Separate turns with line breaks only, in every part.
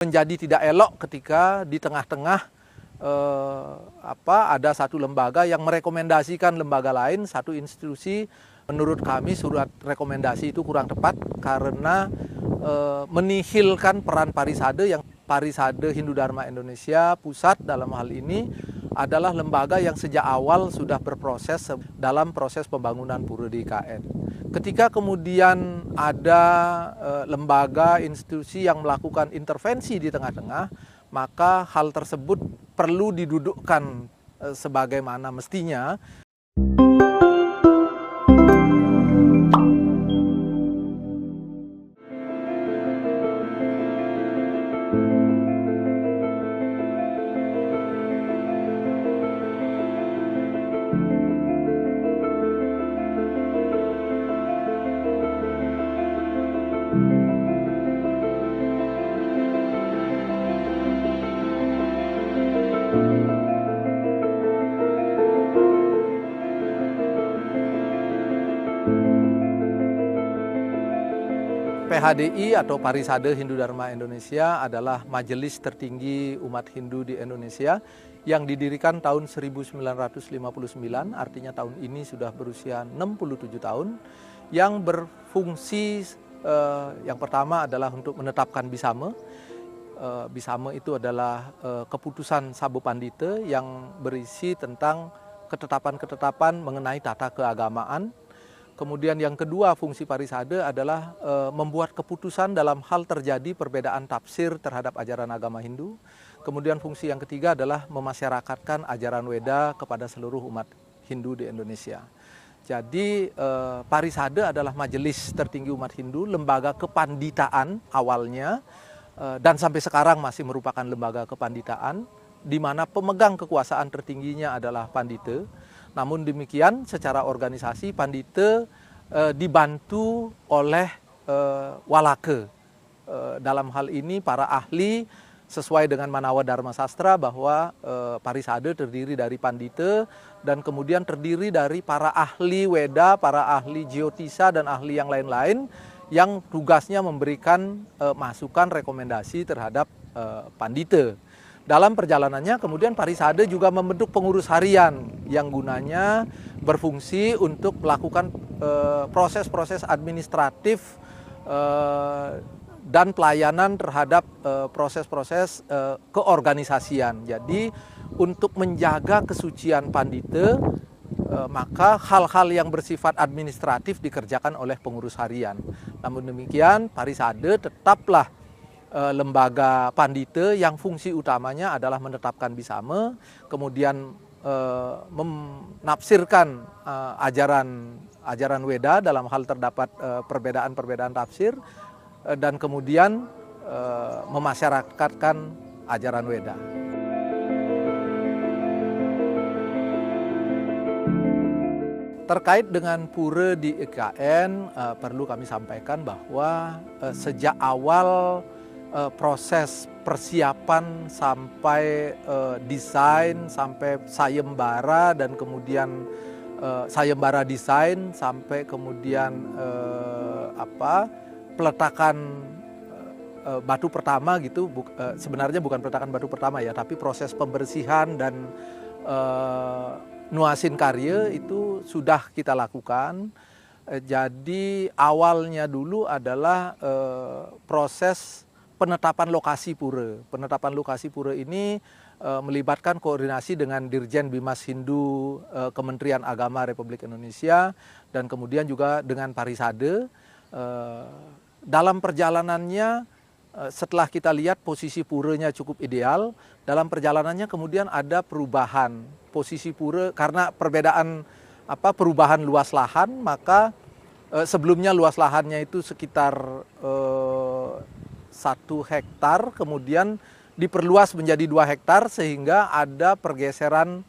Menjadi tidak elok ketika di tengah-tengah ada satu lembaga yang merekomendasikan lembaga lain, satu institusi. Menurut kami surat rekomendasi itu kurang tepat karena menihilkan peran Parisade, yang Parisade Hindu Dharma Indonesia Pusat dalam hal ini adalah lembaga yang sejak awal sudah berproses dalam proses pembangunan pura di IKN. Ketika kemudian ada lembaga, institusi yang melakukan intervensi di tengah-tengah, maka hal tersebut perlu didudukkan sebagaimana mestinya. PHDI atau Parisade Hindu Dharma Indonesia adalah majelis tertinggi umat Hindu di Indonesia yang didirikan tahun 1959, artinya tahun ini sudah berusia 67 tahun, yang berfungsi yang pertama adalah untuk menetapkan Bisama. Bisama itu adalah keputusan Sabbo Pandita yang berisi tentang ketetapan-ketetapan mengenai tata keagamaan. Kemudian yang kedua, fungsi Parisade adalah membuat keputusan dalam hal terjadi perbedaan tafsir terhadap ajaran agama Hindu. Kemudian fungsi yang ketiga adalah memasyarakatkan ajaran Weda kepada seluruh umat Hindu di Indonesia. Jadi Parisade adalah majelis tertinggi umat Hindu, lembaga kepanditaan awalnya, dan sampai sekarang masih merupakan lembaga kepanditaan, di mana pemegang kekuasaan tertingginya adalah pandita. Namun demikian, secara organisasi pandita dibantu oleh walake. Dalam hal ini para ahli sesuai dengan Manawa Dharma Sastra bahwa Parisade terdiri dari pandita dan kemudian terdiri dari para ahli Weda, para ahli Jyotisa dan ahli yang lain-lain yang tugasnya memberikan masukan rekomendasi terhadap pandita. Dalam perjalanannya kemudian Parisade juga membentuk pengurus harian yang gunanya berfungsi untuk melakukan proses-proses administratif dan pelayanan terhadap proses-proses keorganisasian. Jadi untuk menjaga kesucian pandita, maka hal-hal yang bersifat administratif dikerjakan oleh pengurus harian. Namun demikian, Parisade tetaplah lembaga pandita yang fungsi utamanya adalah menetapkan Bisama, kemudian menafsirkan ajaran Weda dalam hal terdapat perbedaan-perbedaan tafsir, dan kemudian memasyarakatkan ajaran Weda. Terkait dengan pura di IKN, perlu kami sampaikan bahwa sejak awal proses persiapan sampai desain, sampai sayembara, dan kemudian sayembara desain, sampai kemudian peletakan batu pertama gitu, sebenarnya bukan peletakan batu pertama ya, tapi proses pembersihan dan nuasin karya itu sudah kita lakukan. Jadi awalnya dulu adalah proses penetapan lokasi pura. Penetapan lokasi pura ini melibatkan koordinasi dengan Dirjen Bimas Hindu Kementerian Agama Republik Indonesia dan kemudian juga dengan Parisade. Dalam perjalanannya, setelah kita lihat posisi puranya cukup ideal, dalam perjalanannya kemudian ada perubahan posisi pura karena perubahan luas lahan. Maka sebelumnya luas lahannya itu sekitar 1 hektar, kemudian diperluas menjadi 2 hektar sehingga ada pergeseran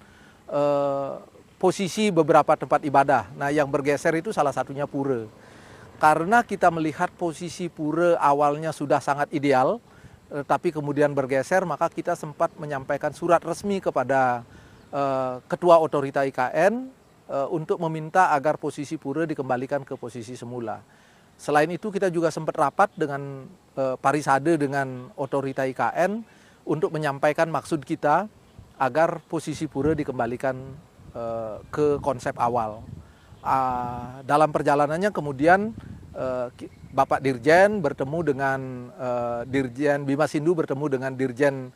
posisi beberapa tempat ibadah. Nah, yang bergeser itu salah satunya pura. Karena kita melihat posisi pura awalnya sudah sangat ideal, tapi kemudian bergeser, maka kita sempat menyampaikan surat resmi kepada Ketua Otorita IKN untuk meminta agar posisi pura dikembalikan ke posisi semula. Selain itu kita juga sempat rapat dengan Parisade dengan otorita IKN untuk menyampaikan maksud kita agar posisi pura dikembalikan ke konsep awal. Dalam perjalanannya kemudian Bapak Dirjen bertemu dengan Dirjen Bimasindu bertemu dengan Dirjen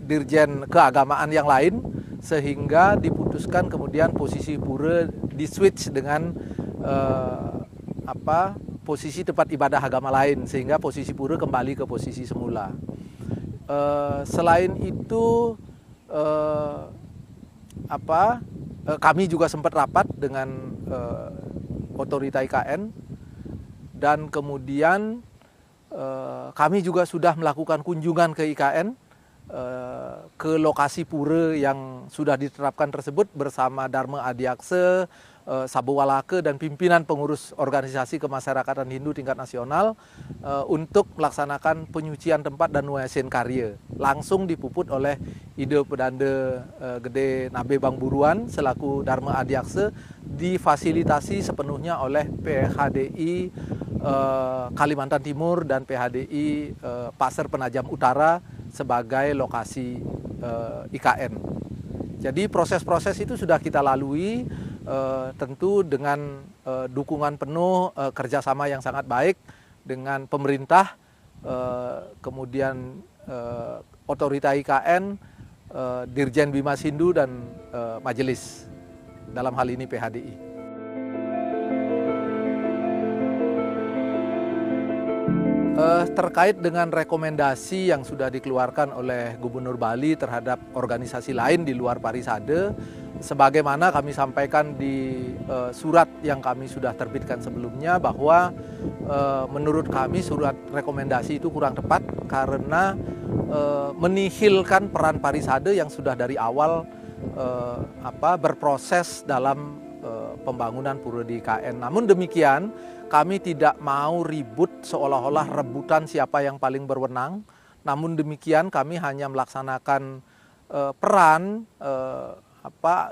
Dirjen Keagamaan yang lain, sehingga diputuskan kemudian posisi pura di-switch dengan posisi tempat ibadah agama lain, sehingga posisi pura kembali ke posisi semula. Selain itu kami juga sempat rapat dengan otorita IKN, dan kemudian kami juga sudah melakukan kunjungan ke IKN, ke lokasi pura yang sudah ditetapkan tersebut bersama Dharma Adiaksa, Sabowalaka, dan pimpinan pengurus organisasi kemasyarakatan Hindu tingkat nasional untuk melaksanakan penyucian tempat dan wayasin karya. Langsung dipuput oleh Ide Pedanda Gede Nabe Bang Buruan selaku Dharma Adiaksa, difasilitasi sepenuhnya oleh PHDI Kalimantan Timur dan PHDI Pasir Penajam Utara sebagai lokasi IKN. Jadi proses-proses itu sudah kita lalui, tentu dengan dukungan penuh, kerjasama yang sangat baik dengan pemerintah, kemudian otorita IKN, Dirjen Bimasindu, dan majelis, dalam hal ini PHDI. Terkait dengan rekomendasi yang sudah dikeluarkan oleh Gubernur Bali terhadap organisasi lain di luar Parisade, sebagaimana kami sampaikan di surat yang kami sudah terbitkan sebelumnya, bahwa menurut kami surat rekomendasi itu kurang tepat karena menihilkan peran Parisade yang sudah dari awal berproses dalam pembangunan pura di IKN. Namun demikian, kami tidak mau ribut seolah-olah rebutan siapa yang paling berwenang. Namun demikian, kami hanya melaksanakan peran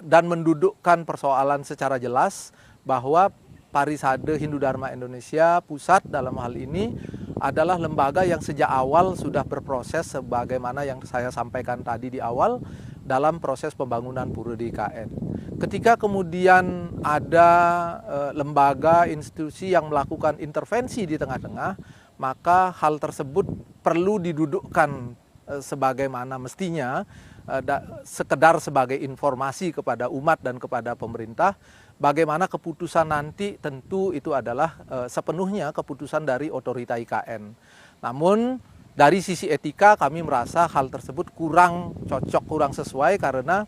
dan mendudukkan persoalan secara jelas bahwa Parisade Hindu Dharma Indonesia Pusat dalam hal ini adalah lembaga yang sejak awal sudah berproses sebagaimana yang saya sampaikan tadi di awal dalam proses pembangunan pura di IKN. Ketika kemudian ada lembaga, institusi yang melakukan intervensi di tengah-tengah, maka hal tersebut perlu didudukkan sebagaimana mestinya, sekedar sebagai informasi kepada umat dan kepada pemerintah. Bagaimana keputusan nanti tentu itu adalah sepenuhnya keputusan dari otorita IKN. Namun dari sisi etika kami merasa hal tersebut kurang cocok, kurang sesuai, karena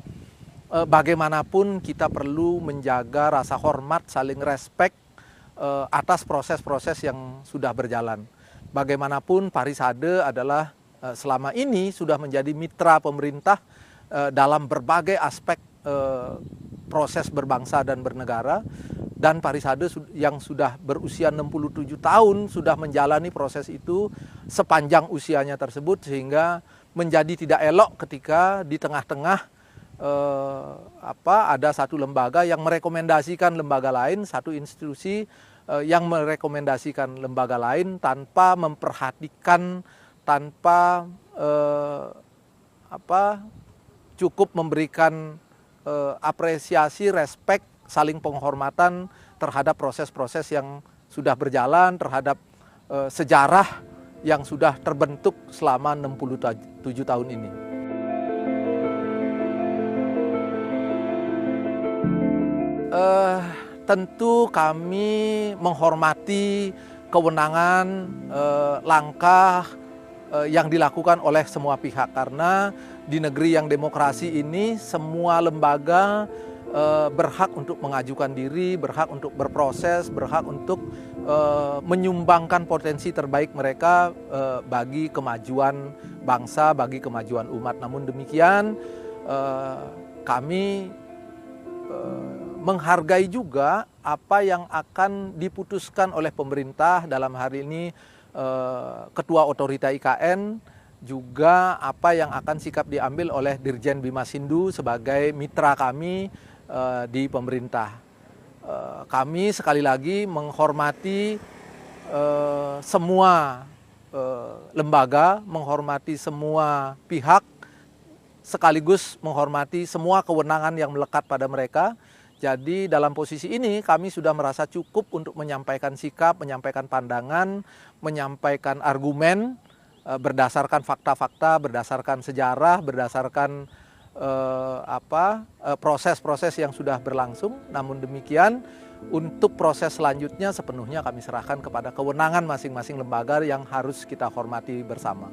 bagaimanapun kita perlu menjaga rasa hormat, saling respect atas proses-proses yang sudah berjalan. Bagaimanapun Parisade adalah selama ini sudah menjadi mitra pemerintah dalam berbagai aspek proses berbangsa dan bernegara, dan Parisade yang sudah berusia 67 tahun sudah menjalani proses itu sepanjang usianya tersebut, sehingga menjadi tidak elok ketika di tengah-tengah ada satu lembaga yang merekomendasikan lembaga lain, satu institusi yang merekomendasikan lembaga lain tanpa memperhatikan, tanpa cukup memberikan apresiasi, respek, saling penghormatan terhadap proses-proses yang sudah berjalan, terhadap sejarah yang sudah terbentuk selama 67 tahun ini. Tentu kami menghormati kewenangan, langkah yang dilakukan oleh semua pihak, karena di negeri yang demokrasi ini semua lembaga berhak untuk mengajukan diri, berhak untuk berproses, berhak untuk menyumbangkan potensi terbaik mereka bagi kemajuan bangsa, bagi kemajuan umat. Namun demikian, kami menghargai juga apa yang akan diputuskan oleh pemerintah, dalam hari ini Ketua Otorita IKN, juga apa yang akan sikap diambil oleh Dirjen Bimasindu sebagai mitra kami di pemerintah. kami sekali lagi menghormati semua lembaga, menghormati semua pihak, sekaligus menghormati semua kewenangan yang melekat pada mereka. Jadi dalam posisi ini kami sudah merasa cukup untuk menyampaikan sikap, menyampaikan pandangan, menyampaikan argumen berdasarkan fakta-fakta, berdasarkan sejarah, berdasarkan proses-proses yang sudah berlangsung. Namun demikian, untuk proses selanjutnya sepenuhnya kami serahkan kepada kewenangan masing-masing lembaga yang harus kita hormati bersama.